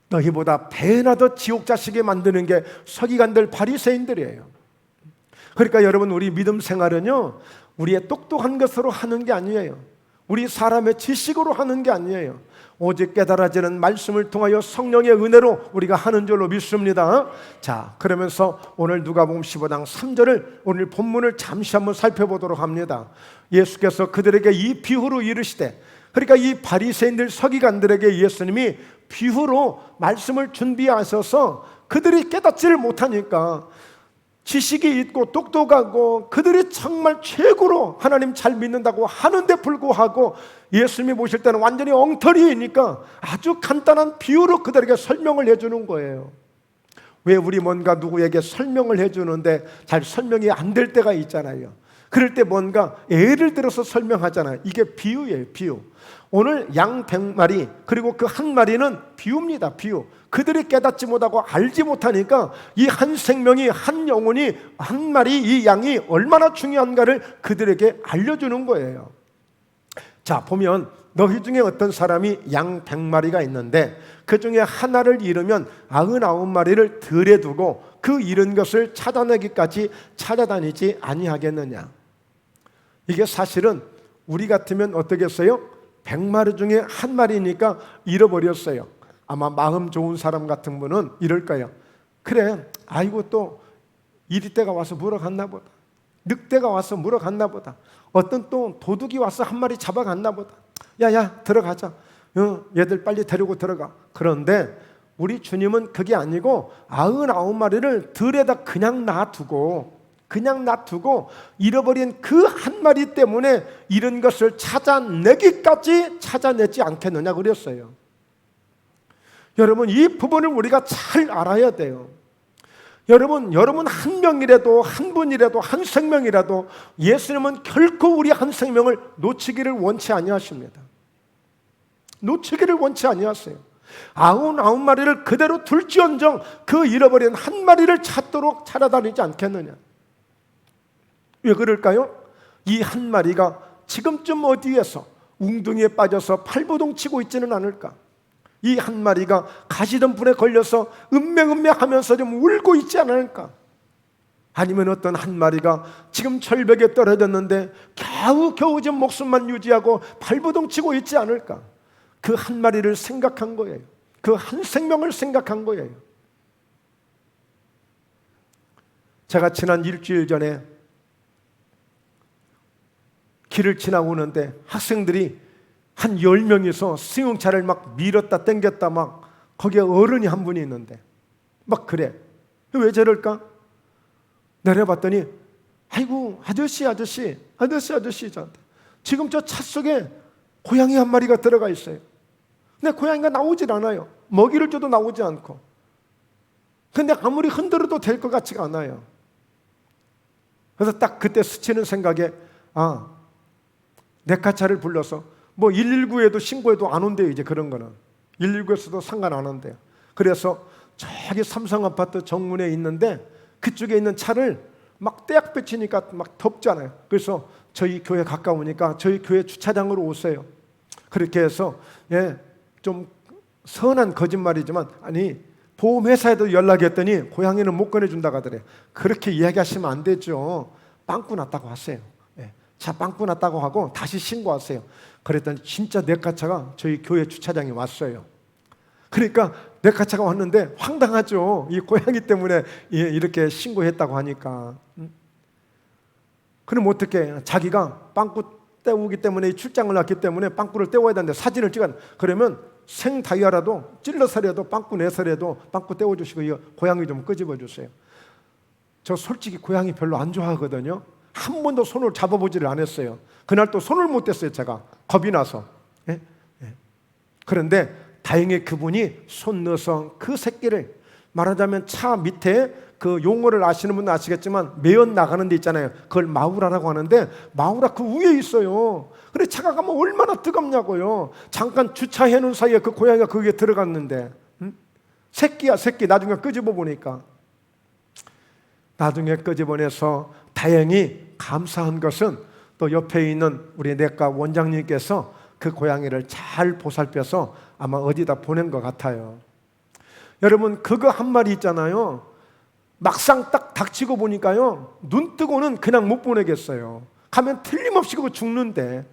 너희보다 배나 더 지옥 자식이 만드는 게 서기관들 바리새인들이에요. 그러니까 여러분, 우리 믿음 생활은요, 우리의 똑똑한 것으로 하는 게 아니에요. 우리 사람의 지식으로 하는 게 아니에요. 오직 깨달아지는 말씀을 통하여 성령의 은혜로 우리가 하는 줄로 믿습니다. 자, 그러면서 오늘 누가복음 15장 3절을 오늘 본문을 잠시 한번 살펴보도록 합니다. 예수께서 그들에게 이 비유로 이르시되, 그러니까 이 바리새인들 서기관들에게 예수님이 비유로 말씀을 준비하셔서 그들이 깨닫지를 못하니까, 지식이 있고 똑똑하고 그들이 정말 최고로 하나님 잘 믿는다고 하는데 불구하고 예수님이 보실 때는 완전히 엉터리이니까 아주 간단한 비유로 그들에게 설명을 해주는 거예요. 왜 우리 뭔가 누구에게 설명을 해주는데 잘 설명이 안 될 때가 있잖아요. 그럴 때 뭔가 예를 들어서 설명하잖아요. 이게 비유예요, 비유. 오늘 양 100마리, 그리고 그 한 마리는 비유입니다, 비유. 그들이 깨닫지 못하고 알지 못하니까 이 한 생명이, 한 영혼이, 한 마리 이 양이 얼마나 중요한가를 그들에게 알려주는 거예요. 자, 보면 너희 중에 어떤 사람이 양 100마리가 있는데 그 중에 하나를 잃으면 99마리를 들에 두고 그 잃은 것을 찾아내기까지 찾아다니지 아니하겠느냐. 이게 사실은 우리 같으면 어떻겠어요? 100마리 중에 한 마리니까 잃어버렸어요. 아마 마음 좋은 사람 같은 분은 이럴 거예요. 그래, 아이고 또 이리 때가 와서 물어갔나 보다. 늑대가 와서 물어갔나 보다. 어떤 또 도둑이 와서 한 마리 잡아갔나 보다. 야야 들어가자. 얘들 빨리 데리고 들어가. 그런데 우리 주님은 그게 아니고 99마리를 들에다 그냥 놔두고 잃어버린 그 한 마리 때문에 잃은 것을 찾아내기까지 찾아내지 않겠느냐 그랬어요. 여러분, 이 부분을 우리가 잘 알아야 돼요. 여러분 한 명이라도, 한 분이라도, 한 생명이라도 예수님은 결코 우리 한 생명을 놓치기를 원치 아니하십니다. 놓치기를 원치 아니하세요. 99마리를 그대로 둘지언정 그 잃어버린 한 마리를 찾도록 찾아다니지 않겠느냐. 왜 그럴까요? 이 한 마리가 지금쯤 어디에서 웅둥이에 빠져서 팔부동치고 있지는 않을까? 이 한 마리가 가시덤불에 걸려서 음매하면서 좀 울고 있지 않을까? 아니면 어떤 한 마리가 지금 절벽에 떨어졌는데 겨우 좀 목숨만 유지하고 팔부동치고 있지 않을까? 그 한 마리를 생각한 거예요. 그 한 생명을 생각한 거예요. 제가 지난 일주일 전에 길을 지나고 오는데 학생들이 한 10명이서 승용차를 막 밀었다 당겼다 막, 거기에 어른이 한 분이 있는데 막 그래. 왜 저럴까? 내려봤더니 아이고 아저씨 저한테 지금 저 차 속에 고양이 한 마리가 들어가 있어요. 근데 고양이가 나오질 않아요. 먹이를 줘도 나오지 않고. 근데 아무리 흔들어도 될 것 같지가 않아요. 그래서 딱 그때 스치는 생각에 네카차를 불러서 뭐 119에도 신고해도 안 온대요. 이제 그런 거는 119에서도 상관 안 온대요. 그래서 저기 삼성아파트 정문에 있는데 그쪽에 있는 차를 막 떼약 뺏치니까 막 덥잖아요. 그래서 저희 교회 가까우니까 저희 교회 주차장으로 오세요. 그렇게 해서 좀 선한 거짓말이지만 보험회사에도 연락했더니 고양이는 못 꺼내준다고 하더래요. 그렇게 이야기하시면 안 되죠. 빵꾸 났다고 하세요. 차 빵꾸 났다고 하고 다시 신고하세요. 그랬더니 진짜 네카차가 저희 교회 주차장에 왔어요. 그러니까 네카차가 왔는데 황당하죠. 이 고양이 때문에 이렇게 신고했다고 하니까. 그럼 어떻게 자기가 빵꾸 때우기 때문에 출장을 났기 때문에 빵꾸를 때워야 되는데 사진을 찍어. 그러면 생 다이아라도 찔러서라도 빵꾸 내서라도 빵꾸 때워주시고 이 고양이 좀 끄집어 주세요. 저 솔직히 고양이 별로 안 좋아하거든요. 한 번도 손을 잡아보지를 않았어요. 그날 또 손을 못 댔어요. 제가 겁이 나서. 그런데 다행히 그분이 손 넣어서 그 새끼를, 말하자면 차 밑에 그 용어를 아시는 분은 아시겠지만 매연 나가는 데 있잖아요. 그걸 마우라라고 하는데 마우라 그 위에 있어요. 그래 차가 가면 얼마나 뜨겁냐고요. 잠깐 주차해 놓은 사이에 그 고양이가 거기에 들어갔는데 새끼야 새끼. 나중에 끄집어 보니까, 나중에 끄집어내서 다행히 감사한 것은 또 옆에 있는 우리 내과 원장님께서 그 고양이를 잘 보살펴서 아마 어디다 보낸 것 같아요. 여러분 그거 한 마리 있잖아요. 막상 딱 닥치고 보니까요, 눈 뜨고는 그냥 못 보내겠어요. 가면 틀림없이 그거 죽는데,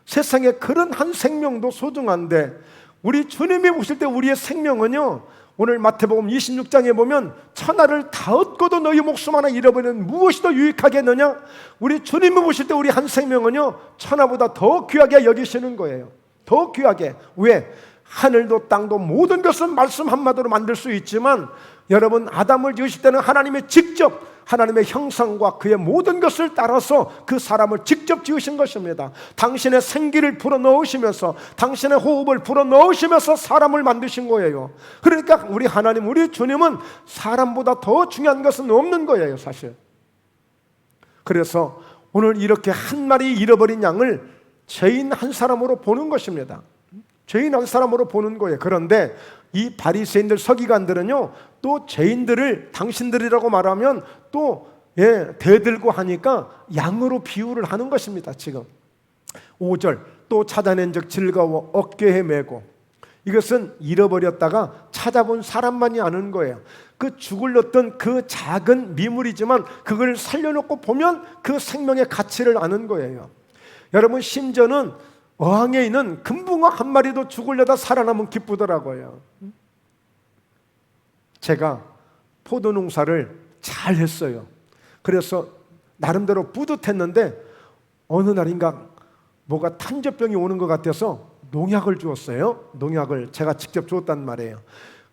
세상에 그런 한 생명도 소중한데 우리 주님이 오실 때 우리의 생명은요, 오늘 마태복음 26장에 보면 천하를 다 얻고도 너희 목숨 하나 잃어버리는 무엇이 더 유익하겠느냐? 우리 주님이 오실 때 우리 한 생명은요, 천하보다 더 귀하게 여기시는 거예요. 더 귀하게. 왜? 하늘도 땅도 모든 것은 말씀 한마디로 만들 수 있지만 여러분 아담을 지으실 때는 하나님이 직접 하나님의 형상과 그의 모든 것을 따라서 그 사람을 직접 지으신 것입니다. 당신의 생기를 불어넣으시면서 당신의 호흡을 불어넣으시면서 사람을 만드신 거예요. 그러니까 우리 하나님, 우리 주님은 사람보다 더 중요한 것은 없는 거예요, 사실. 그래서 오늘 이렇게 한 마리 잃어버린 양을 죄인 한 사람으로 보는 것입니다. 죄인 한 사람으로 보는 거예요. 그런데 이 바리새인들, 서기관들은요, 또 죄인들을 당신들이라고 말하면 또 대들고 하니까 양으로 비유를 하는 것입니다. 지금 5절, 또 찾아낸 적 즐거워 어깨에 메고. 이것은 잃어버렸다가 찾아본 사람만이 아는 거예요. 그 죽을렀던 그 작은 미물이지만 그걸 살려놓고 보면 그 생명의 가치를 아는 거예요. 여러분 심지어는 어항에 있는 금붕어 한 마리도 죽으려다 살아남으면 기쁘더라고요. 제가 포도 농사를 잘 했어요. 그래서 나름대로 뿌듯했는데 어느 날인가 뭐가 탄저병이 오는 것 같아서 농약을 주었어요. 농약을 제가 직접 주었단 말이에요.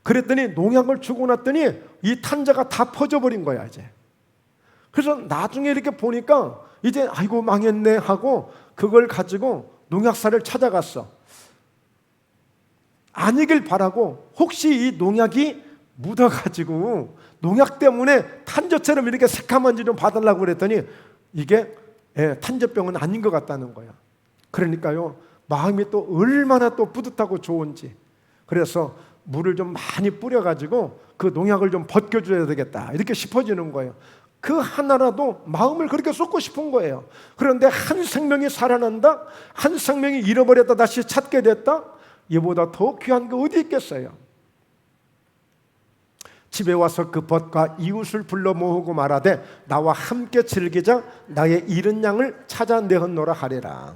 그랬더니 농약을 주고 났더니 이 탄저가 다 퍼져버린 거야 이제. 그래서 나중에 이렇게 보니까 이제 아이고 망했네 하고 그걸 가지고 농약사를 찾아갔어. 아니길 바라고 혹시 이 농약이 묻어가지고 농약 때문에 탄저처럼 이렇게 새카만지 좀 봐달라고 그랬더니 이게 탄저병은 아닌 것 같다는 거야. 그러니까요 마음이 또 얼마나 또 뿌듯하고 좋은지. 그래서 물을 좀 많이 뿌려가지고 그 농약을 좀 벗겨줘야 되겠다 이렇게 싶어지는 거예요. 그 하나라도 마음을 그렇게 쏟고 싶은 거예요. 그런데 한 생명이 살아난다, 한 생명이 잃어버렸다 다시 찾게 됐다, 이보다 더 귀한 게 어디 있겠어요. 집에 와서 그 벗과 이웃을 불러 모으고 말하되 나와 함께 즐기자 나의 잃은 양을 찾아내었노라 하리라.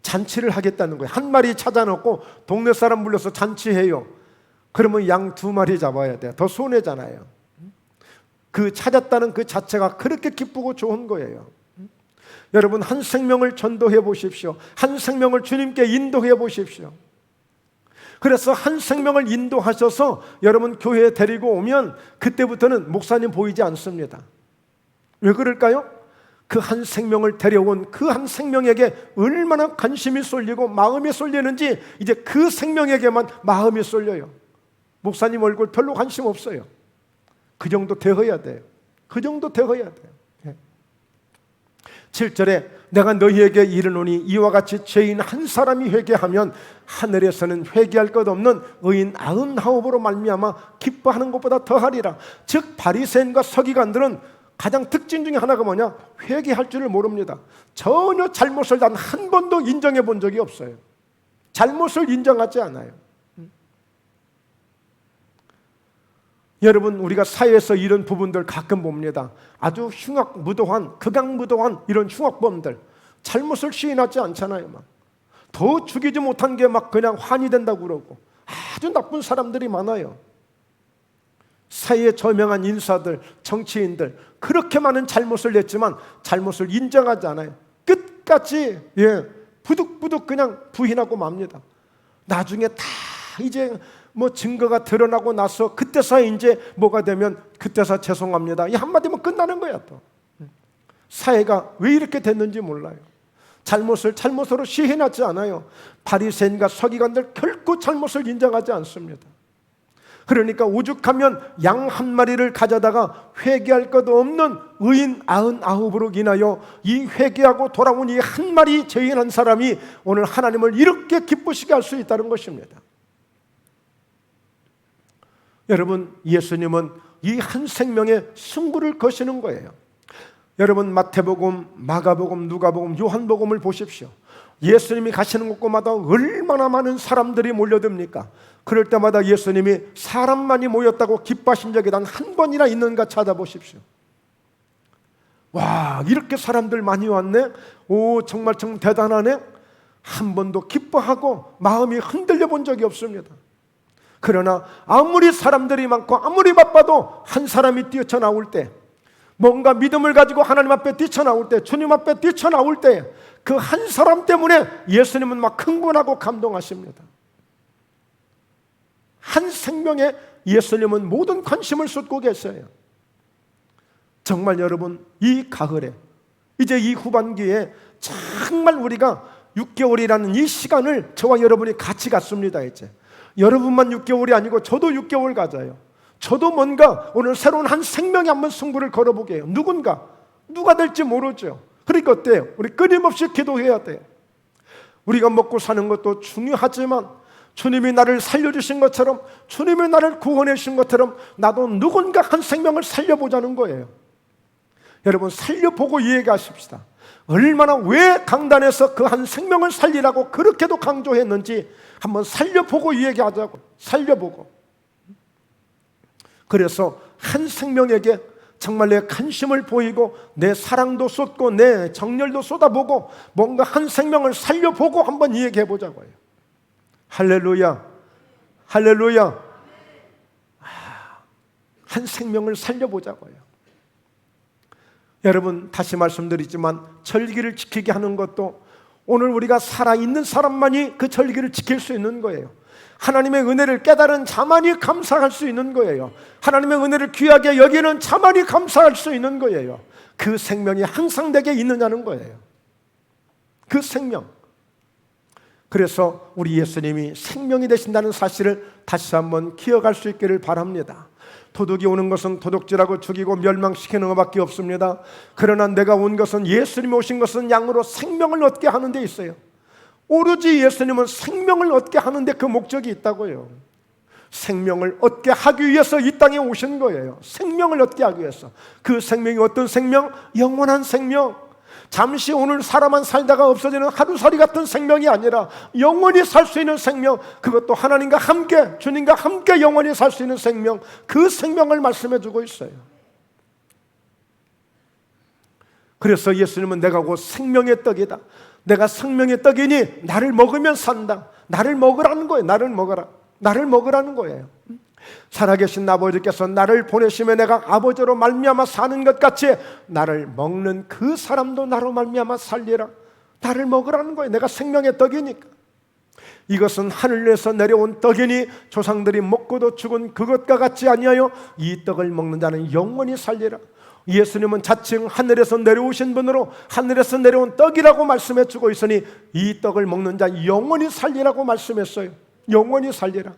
잔치를 하겠다는 거예요. 한 마리 찾아놓고 동네 사람 불러서 잔치해요. 그러면 양 2마리 잡아야 돼요. 더 손해잖아요. 그 찾았다는 그 자체가 그렇게 기쁘고 좋은 거예요. 여러분 한 생명을 전도해 보십시오. 한 생명을 주님께 인도해 보십시오. 그래서 한 생명을 인도하셔서 여러분 교회에 데리고 오면 그때부터는 목사님 보이지 않습니다. 왜 그럴까요? 그 한 생명을 데려온 그 한 생명에게 얼마나 관심이 쏠리고 마음이 쏠리는지 이제 그 생명에게만 마음이 쏠려요. 목사님 얼굴 별로 관심 없어요. 그 정도 되어야 돼요. 그 정도 되어야 돼요. 7절에 내가 너희에게 이르노니 이와 같이 죄인 한 사람이 회개하면 하늘에서는 회개할 것 없는 의인 99으로 말미암아 기뻐하는 것보다 더하리라. 즉 바리새인과 서기관들은 가장 특징 중에 하나가 뭐냐? 회개할 줄을 모릅니다. 전혀 잘못을 단 한 번도 인정해 본 적이 없어요. 잘못을 인정하지 않아요. 여러분 우리가 사회에서 이런 부분들 가끔 봅니다. 아주 흉악무도한 극악무도한 이런 흉악범들 잘못을 시인하지 않잖아요. 더 죽이지 못한 게 막 그냥 환이 된다고 그러고 아주 나쁜 사람들이 많아요. 사회에 저명한 인사들, 정치인들 그렇게 많은 잘못을 했지만 잘못을 인정하지 않아요. 끝까지 부득부득 그냥 부인하고 맙니다. 나중에 다 이제 뭐 증거가 드러나고 나서 그때서 이제 뭐가 되면 그때서 죄송합니다 이 한마디면 끝나는 거야. 또 사회가 왜 이렇게 됐는지 몰라요. 잘못을 잘못으로 시인하지 않아요. 바리새인과 서기관들 결코 잘못을 인정하지 않습니다. 그러니까 오죽하면 양 한 마리를 가져다가 회개할 것 없는 의인 99으로 인하여 이 회개하고 돌아온 이 한 마리 죄인 한 사람이 오늘 하나님을 이렇게 기쁘시게 할 수 있다는 것입니다. 여러분 예수님은 이 한 생명의 승부를 거시는 거예요. 여러분 마태복음, 마가복음, 누가복음, 요한복음을 보십시오. 예수님이 가시는 곳마다 얼마나 많은 사람들이 몰려듭니까? 그럴 때마다 예수님이 사람만이 모였다고 기뻐하신 적이 단 한 번이나 있는가 찾아보십시오. 와 이렇게 사람들 많이 왔네. 오 정말 대단하네. 한 번도 기뻐하고 마음이 흔들려 본 적이 없습니다. 그러나 아무리 사람들이 많고 아무리 바빠도 한 사람이 뛰쳐나올 때 뭔가 믿음을 가지고 하나님 앞에 뛰쳐나올 때 주님 앞에 뛰쳐나올 때 그 한 사람 때문에 예수님은 막 흥분하고 감동하십니다. 한 생명에 예수님은 모든 관심을 쏟고 계세요. 정말 여러분 이 가을에 이제 이 후반기에 정말 우리가 6개월이라는 이 시간을 저와 여러분이 같이 갔습니다. 이제 여러분만 6개월이 아니고 저도 6개월 가져요. 저도 뭔가 오늘 새로운 한 생명에 한번 승부를 걸어보게 해요. 누가 될지 모르죠. 그러니까 어때요? 우리 끊임없이 기도해야 돼요. 우리가 먹고 사는 것도 중요하지만 주님이 나를 살려주신 것처럼 주님이 나를 구원해 주신 것처럼 나도 누군가 한 생명을 살려보자는 거예요. 여러분 살려보고 이야기하십시다. 얼마나 왜 강단에서 그 한 생명을 살리라고 그렇게도 강조했는지 한번 살려보고 이야기하자고. 살려보고. 그래서 한 생명에게 정말 내 관심을 보이고 내 사랑도 쏟고 내 정열도 쏟아보고 뭔가 한 생명을 살려보고 한번 이야기해보자고요. 할렐루야, 할렐루야. 한 생명을 살려보자고요. 여러분, 다시 말씀드리지만 절기를 지키게 하는 것도 오늘 우리가 살아있는 사람만이 그 절기를 지킬 수 있는 거예요. 하나님의 은혜를 깨달은 자만이 감사할 수 있는 거예요. 하나님의 은혜를 귀하게 여기는 자만이 감사할 수 있는 거예요. 그 생명이 항상 내게 있느냐는 거예요. 그 생명. 그래서 우리 예수님이 생명이 되신다는 사실을 다시 한번 기억할 수 있기를 바랍니다. 도둑이 오는 것은 도둑질하고 죽이고 멸망시키는 것밖에 없습니다. 그러나 내가 온 것은, 예수님이 오신 것은 양으로 생명을 얻게 하는 데 있어요. 오로지 예수님은 생명을 얻게 하는데 그 목적이 있다고요. 생명을 얻게 하기 위해서 이 땅에 오신 거예요. 생명을 얻게 하기 위해서. 그 생명이 어떤 생명? 영원한 생명. 잠시 오늘 살아만 살다가 없어지는 하루살이 같은 생명이 아니라 영원히 살 수 있는 생명, 그것도 하나님과 함께, 주님과 함께 영원히 살 수 있는 생명, 그 생명을 말씀해 주고 있어요. 그래서 예수님은 내가 곧 생명의 떡이다, 내가 생명의 떡이니 나를 먹으면 산다, 나를 먹으라는 거예요. 나를 먹어라, 나를 먹으라는 거예요. 살아계신 아버지께서 나를 보내시면 내가 아버지로 말미암아 사는 것 같이 나를 먹는 그 사람도 나로 말미암아 살리라. 나를 먹으라는 거예요. 내가 생명의 떡이니까. 이것은 하늘에서 내려온 떡이니 조상들이 먹고도 죽은 그것과 같지 아니하여 이 떡을 먹는 자는 영원히 살리라. 예수님은 자칭 하늘에서 내려오신 분으로 하늘에서 내려온 떡이라고 말씀해 주고 있으니 이 떡을 먹는 자 영원히 살리라고 말씀했어요. 영원히 살리라.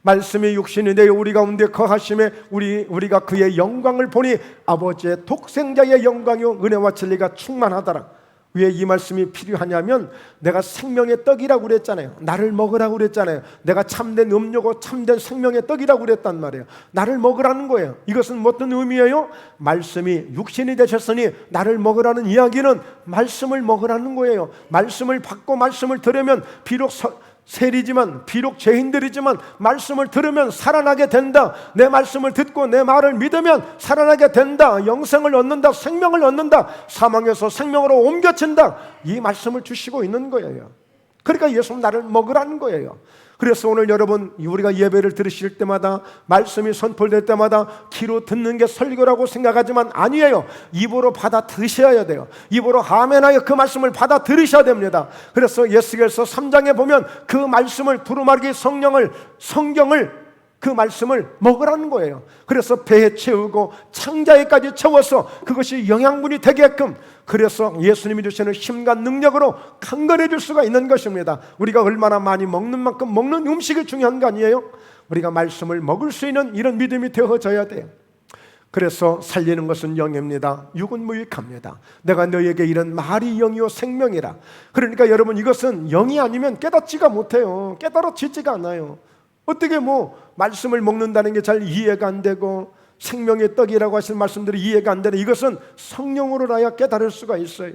말씀이 육신이 되어 우리 가운데 거하심에 우리가 그의 영광을 보니 아버지의 독생자의 영광이요 은혜와 진리가 충만하더라. 왜 이 말씀이 필요하냐면, 내가 생명의 떡이라고 그랬잖아요. 나를 먹으라고 그랬잖아요. 내가 참된 음료고 참된 생명의 떡이라고 그랬단 말이에요. 나를 먹으라는 거예요. 이것은 어떤 의미예요? 말씀이 육신이 되셨으니 나를 먹으라는 이야기는 말씀을 먹으라는 거예요. 말씀을 받고 말씀을 들으면 비록 세리지만, 비록 죄인들이지만 말씀을 들으면 살아나게 된다. 내 말씀을 듣고 내 말을 믿으면 살아나게 된다. 영생을 얻는다. 생명을 얻는다. 사망에서 생명으로 옮겨진다. 이 말씀을 주시고 있는 거예요. 그러니까 예수는 나를 먹으라는 거예요. 그래서 오늘 여러분, 우리가 예배를 들으실 때마다, 말씀이 선포될 때마다 귀로 듣는 게 설교라고 생각하지만 아니에요. 입으로 받아 들으셔야 돼요. 입으로 아멘하여 그 말씀을 받아 들으셔야 됩니다. 그래서 예수께서 3장에 보면 그 말씀을, 두루마리 성경을 그 말씀을 먹으라는 거예요. 그래서 배에 채우고 창자에까지 채워서 그것이 영양분이 되게끔, 그래서 예수님이 주시는 힘과 능력으로 강건해 줄 수가 있는 것입니다. 우리가 얼마나 많이 먹는 만큼 먹는 음식이 중요한 거 아니에요? 우리가 말씀을 먹을 수 있는 이런 믿음이 되어져야 돼요. 그래서 살리는 것은 영입니다. 육은 무익합니다. 내가 너희에게 이런 말이 영이요 생명이라. 그러니까 여러분, 이것은 영이 아니면 깨닫지가 못해요. 깨달아지지가 않아요. 어떻게 말씀을 먹는다는 게 잘 이해가 안 되고, 생명의 떡이라고 하신 말씀들이 이해가 안 되는, 이것은 성령으로라야 깨달을 수가 있어요.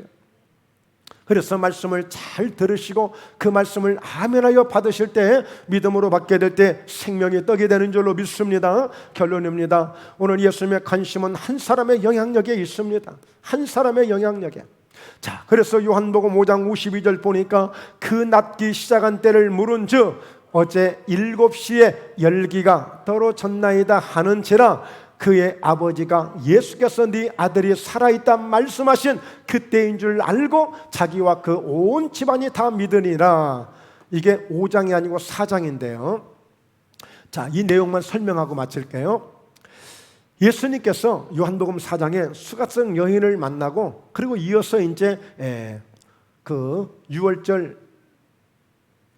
그래서 말씀을 잘 들으시고 그 말씀을 아멘하여 받으실 때, 믿음으로 받게 될 때 생명의 떡이 되는 줄로 믿습니다. 결론입니다. 오늘 예수님의 관심은 한 사람의 영향력에 있습니다. 한 사람의 영향력에. 자, 그래서 요한복음 5장 52절 보니까 그 낫기 시작한 때를 물은즉 어제 7시에 열기가 떨어졌나이다 하는지라, 그의 아버지가 예수께서 네 아들이 살아있다 말씀하신 그때인 줄 알고 자기와 그 온 집안이 다 믿으니라. 이게 5장이 아니고 4장인데요. 자, 이 내용만 설명하고 마칠게요. 예수님께서 요한복음 4장에 수가성 여인을 만나고, 그리고 이어서 이제 그 유월절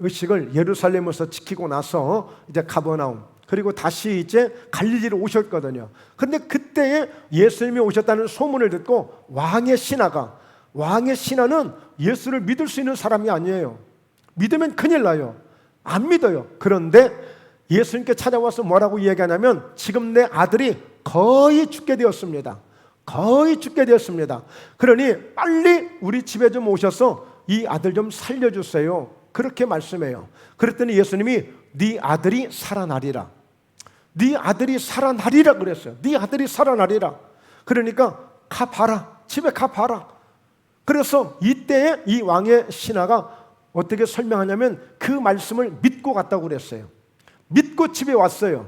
의식을 예루살렘에서 지키고 나서 이제 가버나움, 그리고 다시 이제 갈릴리로 오셨거든요. 그런데 그때에 예수님이 오셨다는 소문을 듣고 왕의 신하는 예수를 믿을 수 있는 사람이 아니에요. 믿으면 큰일 나요. 안 믿어요. 그런데 예수님께 찾아와서 뭐라고 이야기하냐면, 지금 내 아들이 거의 죽게 되었습니다. 거의 죽게 되었습니다. 그러니 빨리 우리 집에 좀 오셔서 이 아들 좀 살려주세요. 그렇게 말씀해요. 그랬더니 예수님이 네 아들이 살아나리라. 네 아들이 살아나리라 그랬어요. 네 아들이 살아나리라. 그러니까 가봐라. 집에 가봐라. 그래서 이때에 이 왕의 신하가 어떻게 설명하냐면, 그 말씀을 믿고 갔다고 그랬어요. 믿고 집에 왔어요.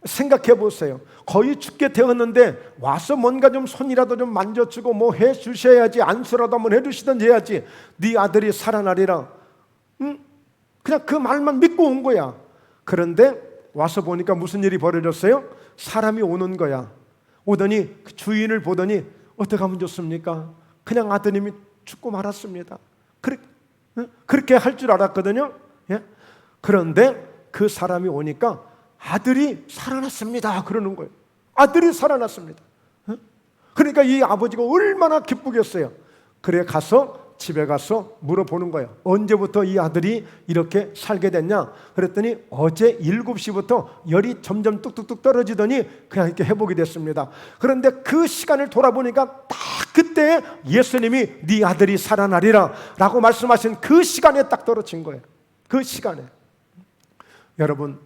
생각해 보세요. 거의 죽게 되었는데 와서 뭔가 좀 손이라도 좀 만져주고 뭐 해주셔야지, 안수라도 한번 해주시든지 해야지. 네 아들이 살아나리라. 그냥 그 말만 믿고 온 거야. 그런데 와서 보니까 무슨 일이 벌어졌어요? 사람이 오는 거야. 오더니 그 주인을 보더니 어떻게 하면 좋습니까? 그냥 아드님이 죽고 말았습니다. 그렇게 할 줄 알았거든요. 예? 그런데 그 사람이 오니까 아들이 살아났습니다. 그러는 거예요. 아들이 살아났습니다. 그러니까 이 아버지가 얼마나 기쁘겠어요. 그래 집에 가서 물어보는 거예요. 언제부터 이 아들이 이렇게 살게 됐냐? 그랬더니 어제 7시부터 열이 점점 뚝뚝뚝 떨어지더니 그냥 이렇게 회복이 됐습니다. 그런데 그 시간을 돌아보니까 딱 그때 예수님이 네 아들이 살아나리라 라고 말씀하신 그 시간에 딱 떨어진 거예요. 그 시간에. 여러분,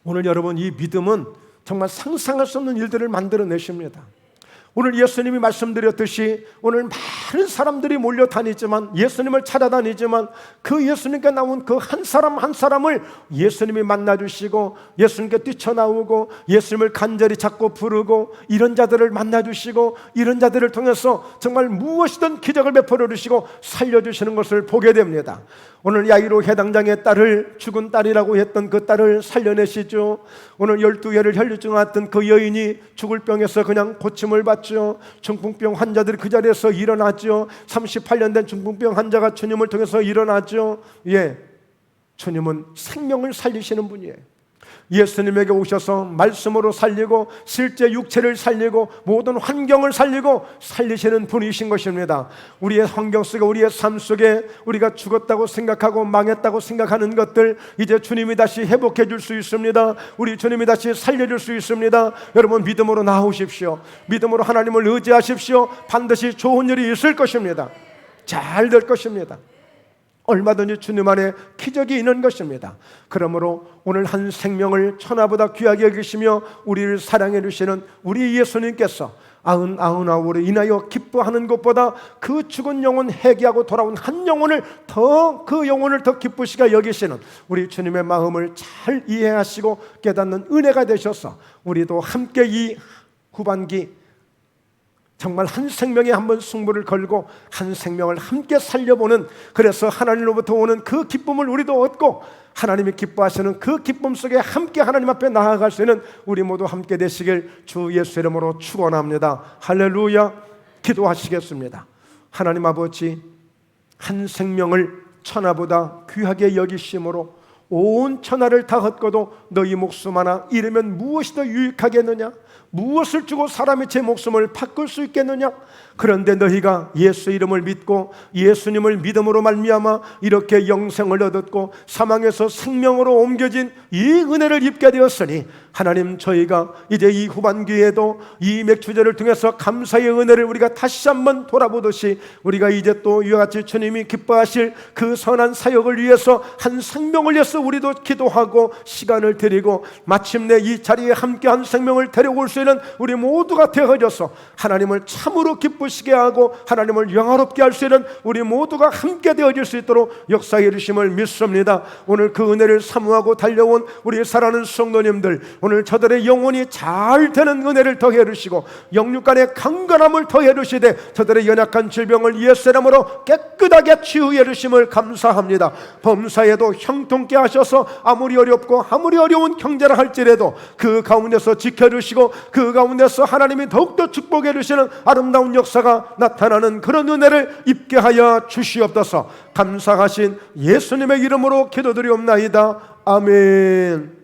오늘 여러분 이 믿음은 정말 상상할 수 없는 일들을 만들어내십니다. 오늘 예수님이 말씀드렸듯이 오늘 많은 사람들이 몰려다니지만, 예수님을 찾아다니지만, 그 예수님께 나온 그 한 사람 한 사람을 예수님이 만나주시고 예수님께 뛰쳐나오고 예수님을 간절히 찾고 부르고 이런 자들을 만나주시고 이런 자들을 통해서 정말 무엇이든 기적을 베풀어 주시고 살려주시는 것을 보게 됩니다. 오늘 야이로 해당장의 딸을, 죽은 딸이라고 했던 그 딸을 살려내시죠. 오늘 12개를 혈류증 앓던 그 여인이 죽을 병에서 그냥 고침을 받죠. 중풍병 환자들이 그 자리에서 일어났죠. 38년 된 중풍병 환자가 주님을 통해서 일어났죠. 예, 주님은 생명을 살리시는 분이에요. 예수님에게 오셔서 말씀으로 살리고 실제 육체를 살리고 모든 환경을 살리고 살리시는 분이신 것입니다. 우리의 환경 속에, 우리의 삶 속에 우리가 죽었다고 생각하고 망했다고 생각하는 것들 이제 주님이 다시 회복해 줄 수 있습니다. 우리 주님이 다시 살려줄 수 있습니다. 여러분 믿음으로 나오십시오. 믿음으로 하나님을 의지하십시오. 반드시 좋은 일이 있을 것입니다. 잘 될 것입니다. 얼마든지 주님 안에 기적이 있는 것입니다. 그러므로 오늘 한 생명을 천하보다 귀하게 여기시며 우리를 사랑해 주시는 우리 예수님께서 99으로 인하여 기뻐하는 것보다 그 죽은 영혼 회개하고 돌아온 한 영혼을 그 영혼을 더 기쁘시게 여기시는 우리 주님의 마음을 잘 이해하시고 깨닫는 은혜가 되셔서 우리도 함께 이 후반기 정말 한 생명에 한번 승부를 걸고 한 생명을 함께 살려보는, 그래서 하나님로부터 오는 그 기쁨을 우리도 얻고 하나님이 기뻐하시는 그 기쁨 속에 함께 하나님 앞에 나아갈 수 있는 우리 모두 함께 되시길 주 예수 이름으로 축원합니다. 할렐루야. 기도하시겠습니다. 하나님 아버지, 한 생명을 천하보다 귀하게 여기심으로 온 천하를 다 헛고도 너희 목숨 하나 잃으면 무엇이 더 유익하겠느냐? 무엇을 주고 사람이 제 목숨을 바꿀 수 있겠느냐? 그런데 너희가 예수 이름을 믿고 예수님을 믿음으로 말미암아 이렇게 영생을 얻었고 사망에서 생명으로 옮겨진 이 은혜를 입게 되었으니 하나님, 저희가 이제 이 후반기에도 이 맥주제를 통해서 감사의 은혜를 우리가 다시 한번 돌아보듯이 우리가 이제 또 이와 같이 주님이 기뻐하실 그 선한 사역을 위해서 한 생명을 위해서 우리도 기도하고 시간을 드리고 마침내 이 자리에 함께 한 생명을 데려올 수 있는 우리 모두가 되어져서 하나님을 참으로 기쁘시게 하고 하나님을 영화롭게 할 수 있는 우리 모두가 함께 되어질 수 있도록 역사해 주심을 믿습니다. 오늘 그 은혜를 사모하고 달려온 우리 사랑하는 성도님들, 오늘 저들의 영혼이 잘 되는 은혜를 더해 주시고 영육간의 강건함을 더해 주시되 저들의 연약한 질병을 예수 이름으로 깨끗하게 치유해 주심을 감사합니다. 범사에도 형통케 하셔서 아무리 어렵고 아무리 어려운 경제를 할지라도 그 가운데서 지켜주시고 그 가운데서 하나님이 더욱더 축복해 주시는 아름다운 역사가 나타나는 그런 은혜를 입게 하여 주시옵소서. 감사하신 예수님의 이름으로 기도드리옵나이다. 아멘.